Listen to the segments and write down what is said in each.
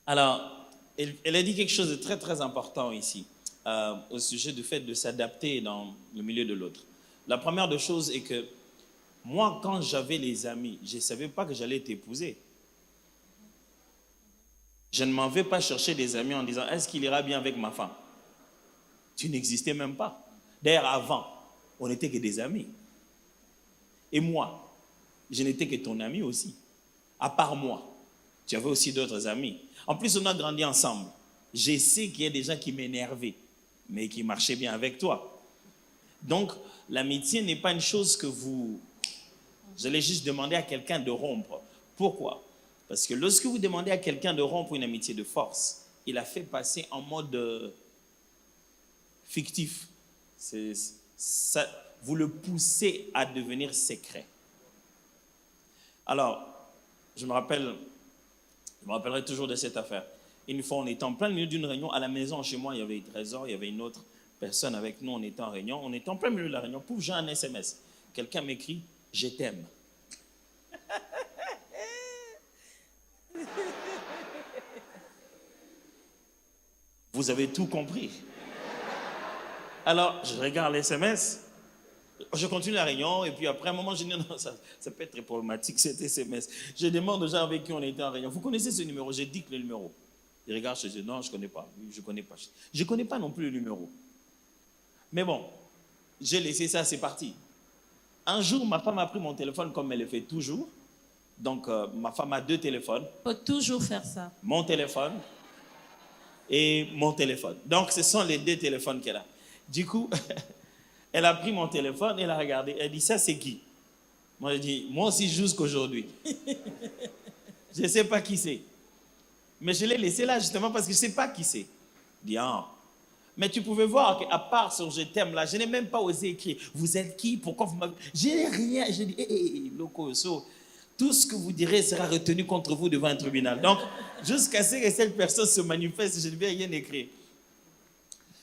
Alors, elle a dit quelque chose de très très important ici, au sujet du fait de s'adapter dans le milieu de l'autre. La première des choses est que moi, quand j'avais les amis, je ne savais pas que j'allais t'épouser. Je ne m'en vais pas chercher des amis en disant, est-ce qu'il ira bien avec ma femme? Tu n'existais même pas. D'ailleurs, avant, on n'était que des amis. Et moi, je n'étais que ton ami aussi. À part moi, tu avais aussi d'autres amis. En plus, on a grandi ensemble. Je sais qu'il y a des gens qui m'énervaient, mais qui marchaient bien avec toi. Donc, l'amitié n'est pas une chose que vous allez juste demander à quelqu'un de rompre. Pourquoi? Parce que lorsque vous demandez à quelqu'un de rompre une amitié de force, il a fait passer en mode fictif. Ça, vous le poussez à devenir secret. Alors, je me rappellerai toujours de cette affaire. Une fois, on était en plein milieu d'une réunion à la maison. Chez moi, il y avait Trésor, il y avait une autre personne avec nous. On était en réunion. On était en plein milieu de la réunion. Pouf, j'ai un SMS. Quelqu'un m'écrit « Je t'aime ». Vous avez tout compris. Alors, je regarde les SMS. Je continue la réunion et puis après un moment, je dis non, ça peut être très problématique cet SMS. Je demande aux gens avec qui on était en réunion, vous connaissez ce numéro? Je dicte le numéro. Ils regardent, je dis non, je ne connais pas. Je ne connais pas. Je ne connais pas non plus le numéro. Mais bon, j'ai laissé ça, c'est parti. Un jour, ma femme a pris mon téléphone comme elle le fait toujours. Donc, ma femme a 2 téléphones. Il faut toujours faire ça. Mon téléphone et mon téléphone. Donc, ce sont les 2 téléphones qu'elle a. Du coup, elle a pris mon téléphone, elle a regardé. Elle dit, ça, c'est qui? Moi, je dis, moi aussi, jusqu'aujourd'hui. Je ne sais pas qui c'est. Mais je l'ai laissé là justement parce que je ne sais pas qui c'est. Je dis, ah. Mais tu pouvais voir qu'à part sur je t'aime là, je n'ai même pas osé écrire. Vous êtes qui? Pourquoi vous m'avez... J'ai rien. J'ai dit, hé, loco, tout ce que vous direz sera retenu contre vous devant un tribunal. Donc, jusqu'à ce que cette personne se manifeste, je ne vais rien écrire.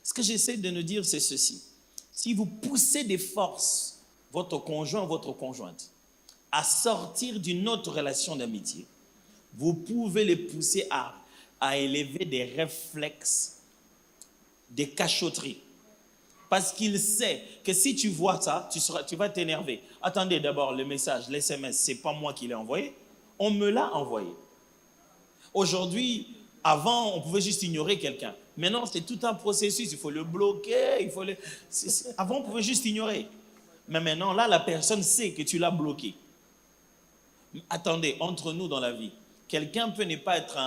Ce que j'essaie de nous dire, c'est ceci. Si vous poussez des forces votre conjoint, votre conjointe, à sortir d'une autre relation d'amitié, vous pouvez les pousser à élever des réflexes, des cachotteries. Parce qu'il sait que si tu vois ça, tu vas t'énerver. Attendez d'abord, le message, l'SMS, ce n'est pas moi qui l'ai envoyé. On me l'a envoyé. Aujourd'hui, avant, on pouvait juste ignorer quelqu'un. Maintenant, c'est tout un processus. Il faut le bloquer. Avant, on pouvait juste ignorer. Mais maintenant, là, la personne sait que tu l'as bloqué. Attendez, entre nous dans la vie, quelqu'un peut ne pas être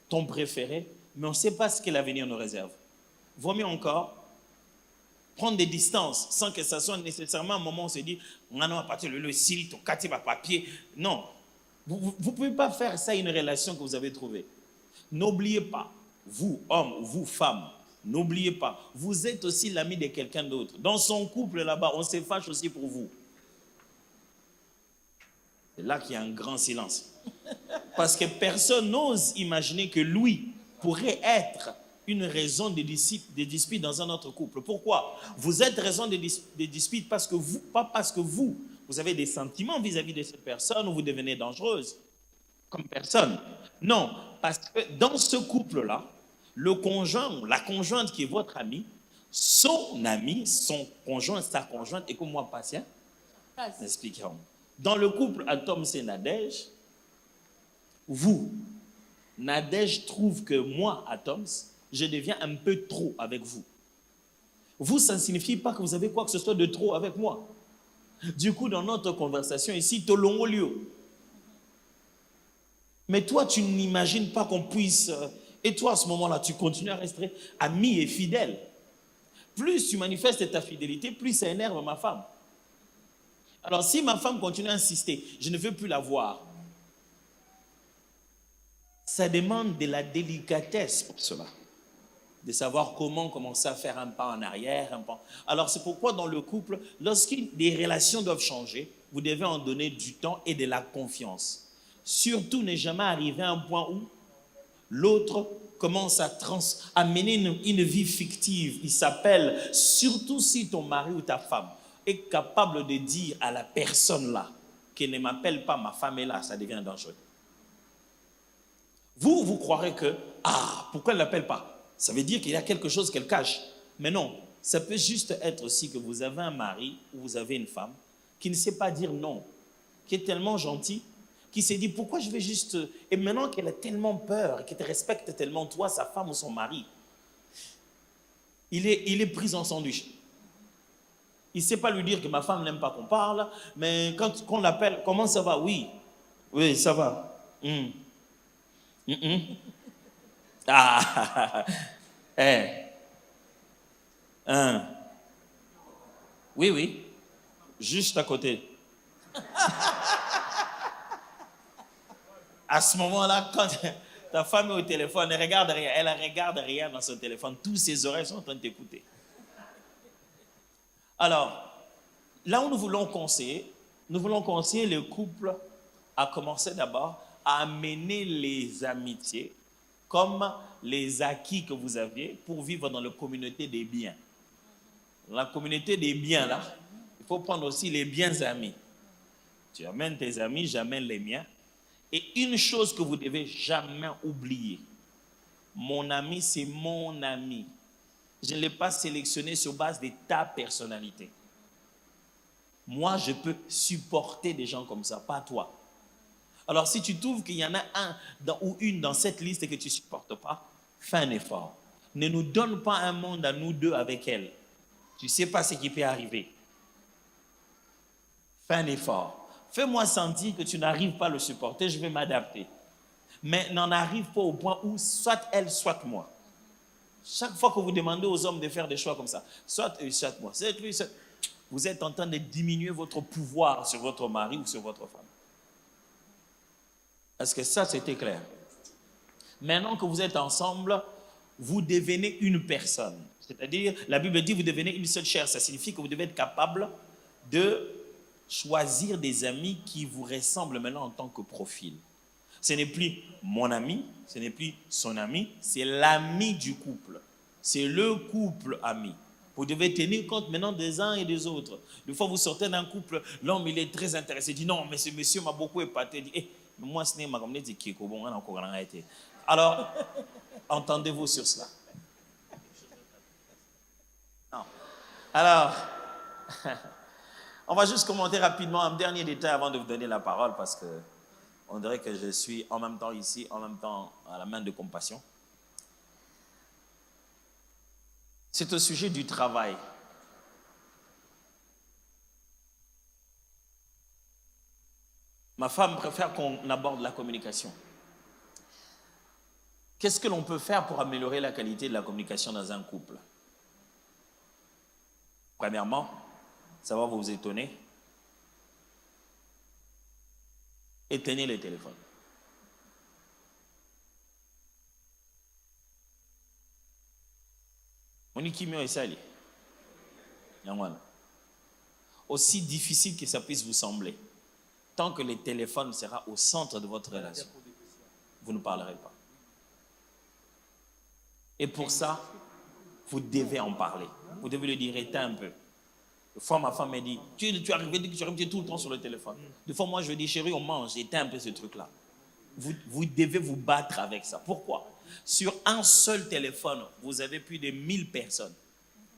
ton préféré, mais on ne sait pas ce que l'avenir nous réserve. Vaut mieux encore prendre des distances sans que ça soit nécessairement un moment où on se dit on a partir le site, on casse ma papier. Non, vous ne pouvez pas faire ça une relation que vous avez trouvée. N'oubliez pas, vous, homme, vous, femme, n'oubliez pas, vous êtes aussi l'ami de quelqu'un d'autre. Dans son couple là-bas, on se fâche aussi pour vous. C'est là qu'il y a un grand silence. Parce que personne n'ose imaginer que lui pourrait être une raison de dispute dans un autre couple. Pourquoi? Vous êtes raison de dispute parce que vous, pas parce que vous avez des sentiments vis-à-vis de cette personne ou vous devenez dangereuse comme personne. Non, parce que dans ce couple-là, le conjoint ou la conjointe qui est votre ami, son ami, son conjoint, sa conjointe, écoute-moi patient, expliquons. Dans le couple Atom c'est Nadège, vous, Nadège trouve que moi, Atoms, je deviens un peu trop avec vous. Vous, ça ne signifie pas que vous avez quoi que ce soit de trop avec moi. Du coup, dans notre conversation ici, tolongo lieu. Mais toi, tu n'imagines pas qu'on puisse... Et toi, à ce moment-là, tu continues à rester ami et fidèle. Plus tu manifestes ta fidélité, plus ça énerve ma femme. Alors, si ma femme continue à insister, je ne veux plus la voir. Ça demande de la délicatesse pour cela. De savoir comment commencer à faire un pas en arrière. Alors, c'est pourquoi dans le couple, lorsque des relations doivent changer, vous devez en donner du temps et de la confiance. Surtout, ne jamais arriver à un point où l'autre commence à mener une vie fictive. Il s'appelle, surtout si ton mari ou ta femme est capable de dire à la personne là, qu'elle ne m'appelle pas, ma femme est là, ça devient dangereux. Vous croirez que, pourquoi elle ne l'appelle pas? Ça veut dire qu'il y a quelque chose qu'elle cache. Mais non, ça peut juste être aussi que vous avez un mari ou vous avez une femme qui ne sait pas dire non, qui est tellement gentil, qui s'est dit pourquoi je vais juste... Et maintenant qu'elle a tellement peur et qu'elle te respecte tellement, toi, sa femme ou son mari, il est pris en sandwich. Il ne sait pas lui dire que ma femme n'aime pas qu'on parle, mais quand on l'appelle, comment ça va? Oui, ça va. Oui, juste à côté. À ce moment-là, quand ta femme est au téléphone, elle regarde rien dans son téléphone. Tous ses oreilles sont en train de t'écouter. Alors, là où nous voulons conseiller le couple à commencer d'abord à amener les amitiés comme les acquis que vous aviez pour vivre dans la communauté des biens. Dans la communauté des biens, là, il faut prendre aussi les biens amis. Tu amènes tes amis, j'amène les miens. Et une chose que vous ne devez jamais oublier, mon ami, c'est mon ami. Je ne l'ai pas sélectionné sur base de ta personnalité. Moi, je peux supporter des gens comme ça, pas toi. Alors, si tu trouves qu'il y en a un ou une dans cette liste que tu ne supportes pas, fais un effort. Ne nous donne pas un monde à nous deux avec elle. Tu ne sais pas ce qui peut arriver. Fais un effort. Fais-moi sentir que tu n'arrives pas à le supporter, je vais m'adapter. Mais n'en arrive pas au point où soit elle, soit moi. Chaque fois que vous demandez aux hommes de faire des choix comme ça, soit eux, soit moi, c'est lui, vous êtes en train de diminuer votre pouvoir sur votre mari ou sur votre femme. Est-ce que ça, c'était clair? Maintenant que vous êtes ensemble, vous devenez une personne. C'est-à-dire, la Bible dit, vous devenez une seule chair. Ça signifie que vous devez être capable de choisir des amis qui vous ressemblent maintenant en tant que profil. Ce n'est plus mon ami, ce n'est plus son ami, c'est l'ami du couple. C'est le couple ami. Vous devez tenir compte maintenant des uns et des autres. Des fois, vous sortez d'un couple, l'homme, il est très intéressé. Il dit non, mais ce monsieur m'a beaucoup épaté. Il dit, moi, ce n'est pas comme dit qui est bon, on a encore été. Alors, entendez-vous sur cela? Non. Alors, on va juste commenter rapidement un dernier détail avant de vous donner la parole parce que on dirait que je suis en même temps ici, en même temps à la main de compassion. C'est au sujet du travail. Ma femme préfère qu'on aborde la communication. Qu'est-ce que l'on peut faire pour améliorer la qualité de la communication dans un couple? Premièrement, ça va vous étonner. Éteignez les téléphones. Aussi difficile que ça puisse vous sembler, tant que le téléphone sera au centre de votre relation, vous ne parlerez pas. Et pour ça, vous devez en parler. Vous devez le dire, éteins un peu. Des fois, ma femme m'a dit, tu es arrivé tout le temps sur le téléphone. Des fois, moi, je dis, chérie, on mange, éteins un peu ce truc-là. Vous devez vous battre avec ça. Pourquoi? Sur un seul téléphone, vous avez plus de 1000 personnes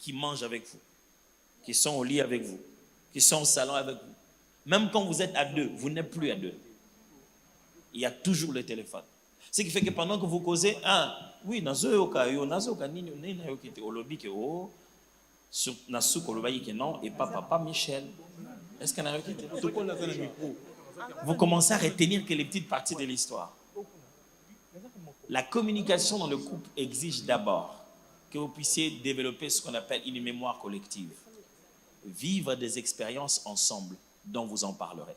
qui mangent avec vous, qui sont au lit avec vous, qui sont au salon avec vous. Même quand vous êtes à deux, vous n'êtes plus à deux. Il y a toujours le téléphone. Ce qui fait que pendant que vous causez, oui, dans ce cas, non, et pas papa Michel. Est-ce qu'il y en a qui était? Vous commencez à retenir que les petites parties de l'histoire. La communication dans le couple exige d'abord que vous puissiez développer ce qu'on appelle une mémoire collective. Vivre des expériences ensemble dont vous en parlerez.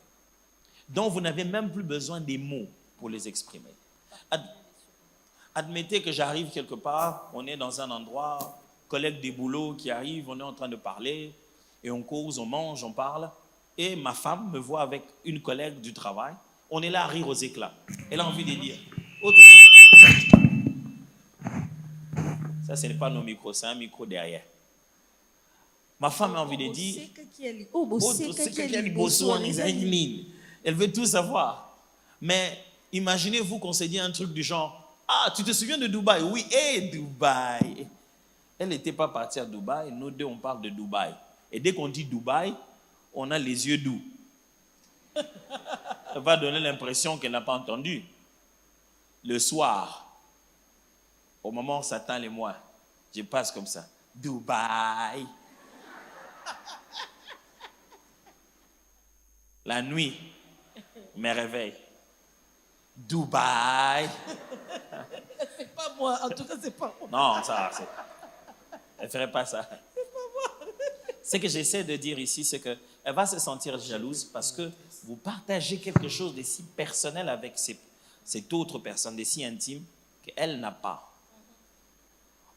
Dont vous n'avez même plus besoin des mots pour les exprimer. Admettez que j'arrive quelque part, on est dans un endroit, collègue des boulots qui arrivent, on est en train de parler, et on cause, on mange, on parle, et ma femme me voit avec une collègue du travail, on est là à rire aux éclats. Elle a envie de dire, ça ce n'est pas nos micros, c'est un micro derrière. Ma femme a envie de dire, elle veut tout savoir, mais Imaginez-vous qu'on s'est dit un truc du genre, ah, tu te souviens de Dubaï? Oui, Dubaï. Elle n'était pas partie à Dubaï, nous deux on parle de Dubaï. Et dès qu'on dit Dubaï, on a les yeux doux. Ça va donner l'impression qu'elle n'a pas entendu. Le soir, au moment où Satan et moi, je passe comme ça. Dubaï. La nuit, je me réveille. Dubaï. C'est pas moi, en tout cas, c'est pas moi. Non, ça, c'est... Elle ne ferait pas ça. Ce que j'essaie de dire ici, c'est qu'elle va se sentir jalouse parce que vous partagez quelque chose de si personnel avec cette autre personne, de si intime, qu'elle n'a pas.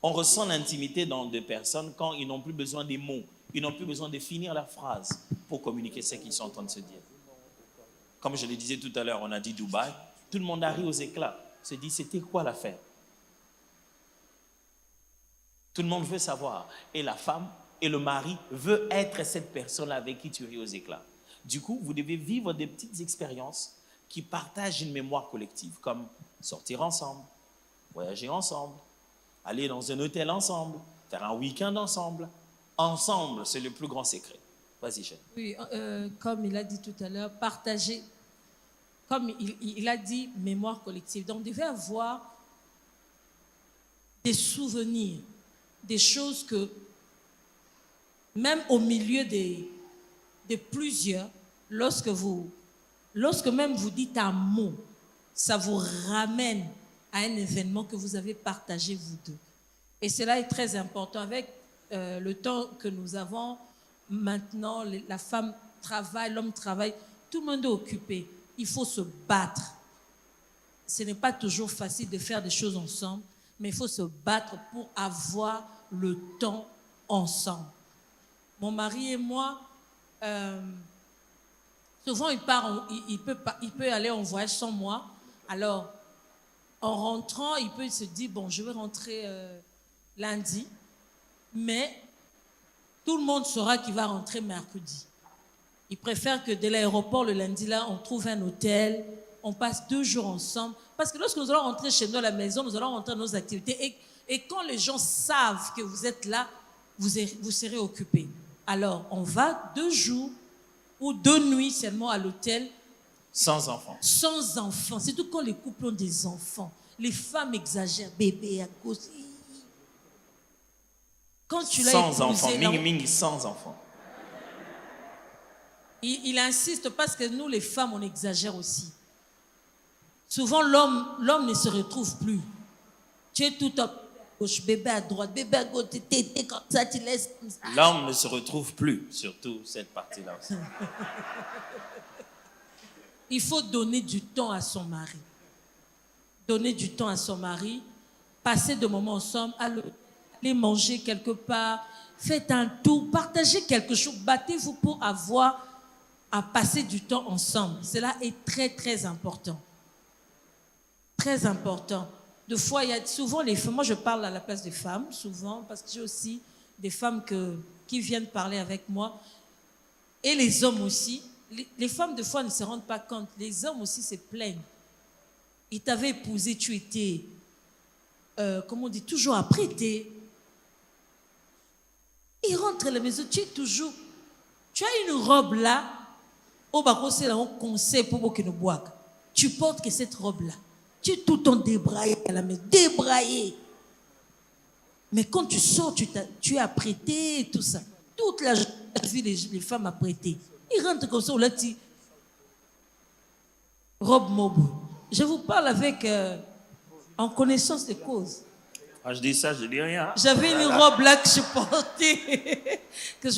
On ressent l'intimité dans deux personnes quand ils n'ont plus besoin des mots, ils n'ont plus besoin de finir la phrase pour communiquer ce qu'ils sont en train de se dire. Comme je le disais tout à l'heure, on a dit Dubaï, tout le monde arrive aux éclats. On se dit, c'était quoi l'affaire? Tout le monde veut savoir. Et la femme et le mari veulent être cette personne avec qui tu ris aux éclats. Du coup, vous devez vivre des petites expériences qui partagent une mémoire collective, comme sortir ensemble, voyager ensemble, aller dans un hôtel ensemble, faire un week-end ensemble. Ensemble, c'est le plus grand secret. Vas-y, Jeanne. Oui, comme il a dit tout à l'heure, partager, comme il a dit, mémoire collective. Donc, on devait avoir des souvenirs, des choses que, même au milieu de plusieurs, lorsque même vous dites un mot, ça vous ramène à un événement que vous avez partagé vous deux. Et cela est très important. Avec le temps que nous avons maintenant, la femme travaille, l'homme travaille, tout le monde est occupé. Il faut se battre. Ce n'est pas toujours facile de faire des choses ensemble, mais il faut se battre pour avoir le temps ensemble. Mon mari et moi, souvent il peut aller en voyage sans moi. Alors, en rentrant, il peut se dire, bon, je vais rentrer lundi, mais tout le monde saura qu'il va rentrer mercredi. Il préfère que de l'aéroport, le lundi, là, on trouve un hôtel, on passe 2 jours ensemble. Parce que lorsque nous allons rentrer chez nous à la maison, nous allons rentrer dans nos activités. Et quand les gens savent que vous êtes là, vous serez occupés. Alors, on va 2 jours ou 2 nuits seulement à l'hôtel. Sans enfants. Sans enfants. Surtout quand les couples ont des enfants. Les femmes exagèrent. Bébé à cause. Quand tu l'as sans épousé, enfants. Ming, sans enfants. Il insiste parce que nous, les femmes, on exagère aussi. Souvent, l'homme ne se retrouve plus. Tu es tout à gauche, bébé à droite, bébé à gauche, t'es comme ça, tu laisses comme ça. L'homme ne se retrouve plus, surtout cette partie-là aussi. Il faut donner du temps à son mari. Donner du temps à son mari, passer des moments ensemble, aller manger quelque part, faites un tour, partagez quelque chose, battez-vous pour avoir à passer du temps ensemble. Cela est très, très important. Très important. Des fois, il y a souvent les femmes, moi je parle à la place des femmes, souvent, parce que j'ai aussi des femmes qui viennent parler avec moi, et les hommes aussi. Les femmes, des fois, ne se rendent pas compte. Les hommes aussi se plaignent. Ils t'avaient épousé, tu étais, comment on dit, toujours apprêté. Ils rentrent à la maison, tu es toujours... Tu as une robe là, au bas, c'est là, on conseille pour que nous boive. Tu portes que cette robe-là. Tu es tout le temps débraillé à la maison, débraillé. Mais quand tu sors, tu es apprêté et tout ça. Toute la journée, j'ai vu les femmes apprêtées. Ils rentrent comme ça, on l'a dit. Robe mob. Je vous parle avec en connaissance de cause. Ah, je dis ça, je dis rien. J'avais une robe là que je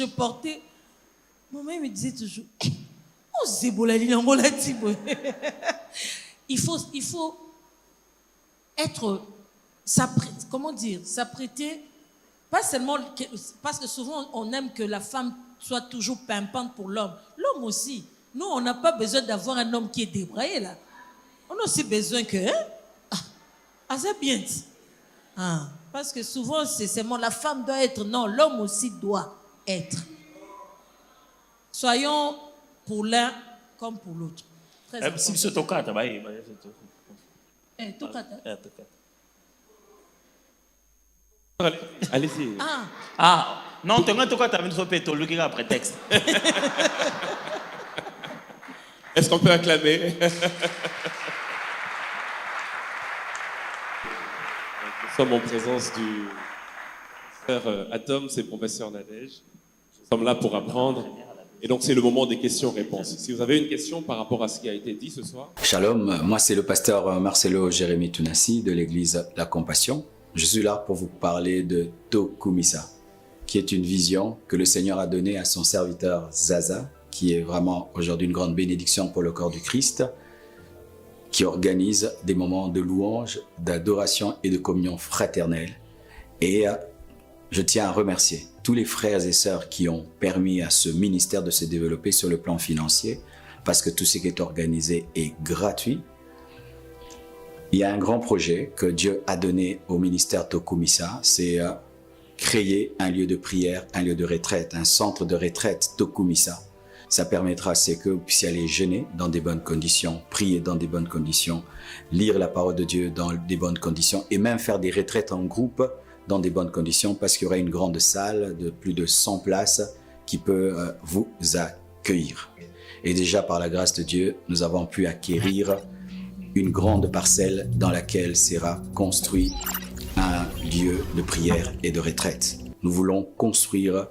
portais. Mon mari me disait toujours, oh zébolali, il faut être, comment dire, s'apprêter, pas seulement, parce que souvent on aime que la femme soit toujours pimpante pour l'homme. L'homme aussi. Nous, on n'a pas besoin d'avoir un homme qui est débraillé là. On a aussi besoin que, ça bien. Parce que souvent, c'est seulement la femme doit être, non, l'homme aussi doit être. Soyons pour l'un comme pour l'autre. Très Si important. c'est tocata, bah, Tokata. Allez-y. Ah, non, tu as tocata, mais tu as fait un prétexte. Est-ce qu'on peut acclamer? Nous sommes en présence du frère Atom, c'est professeur Nadège. Nous sommes là pour apprendre. Et donc, c'est le moment des questions-réponses. Si vous avez une question par rapport à ce qui a été dit ce soir. Shalom, moi c'est le pasteur Marcelo Jérémy Tounassi de l'église La Compassion. Je suis là pour vous parler de Tokumisa, qui est une vision que le Seigneur a donnée à son serviteur Zaza, qui est vraiment aujourd'hui une grande bénédiction pour le corps du Christ, qui organise des moments de louange, d'adoration et de communion fraternelle. Et je tiens à remercier tous les frères et sœurs qui ont permis à ce ministère de se développer sur le plan financier, parce que tout ce qui est organisé est gratuit. Il y a un grand projet que Dieu a donné au ministère Tokumisa, c'est créer un lieu de prière, un lieu de retraite, un centre de retraite Tokumisa. Ça permettra que vous puissiez aller jeûner dans des bonnes conditions, prier dans des bonnes conditions, lire la parole de Dieu dans des bonnes conditions et même faire des retraites en groupe dans des bonnes conditions, parce qu'il y aura une grande salle de plus de 100 places qui peut vous accueillir. Et déjà, par la grâce de Dieu, nous avons pu acquérir une grande parcelle dans laquelle sera construit un lieu de prière et de retraite. Nous voulons construire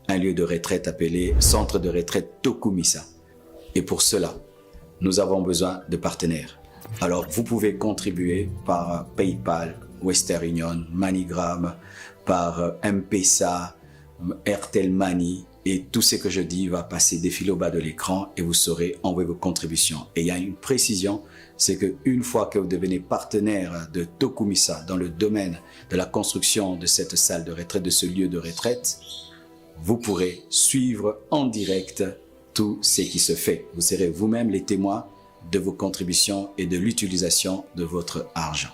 un lieu de retraite appelé Centre de retraite Tokumisa. Et pour cela, nous avons besoin de partenaires. Alors, vous pouvez contribuer par PayPal, Western Union, MoneyGram, par M-Pesa, Airtel Money, et tout ce que je dis va passer défiler au bas de l'écran et vous saurez envoyer vos contributions. Et il y a une précision, c'est qu'une fois que vous devenez partenaire de Tokumisa dans le domaine de la construction de cette salle de retraite, de ce lieu de retraite, vous pourrez suivre en direct tout ce qui se fait. Vous serez vous-même les témoins de vos contributions et de l'utilisation de votre argent.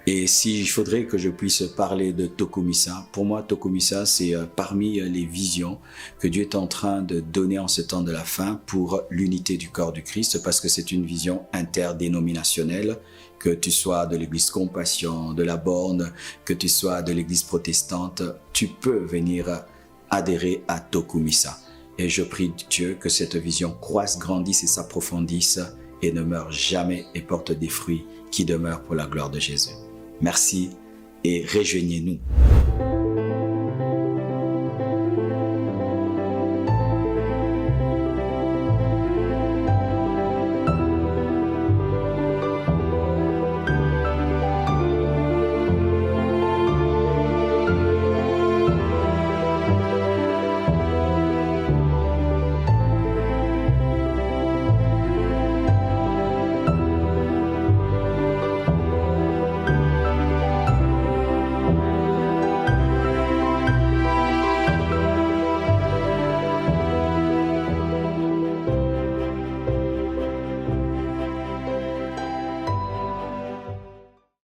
Et s'il faudrait que je puisse parler de Tokumisa, pour moi, Tokumisa, c'est parmi les visions que Dieu est en train de donner en ce temps de la fin pour l'unité du corps du Christ, parce que c'est une vision interdénominationnelle, que tu sois de l'église Compassion, de la Borne, que tu sois de l'église protestante, tu peux venir adhérer à Tokumisa. Et je prie Dieu que cette vision croisse, grandisse et s'approfondisse et ne meure jamais et porte des fruits qui demeurent pour la gloire de Jésus. Merci et rejoignez-nous.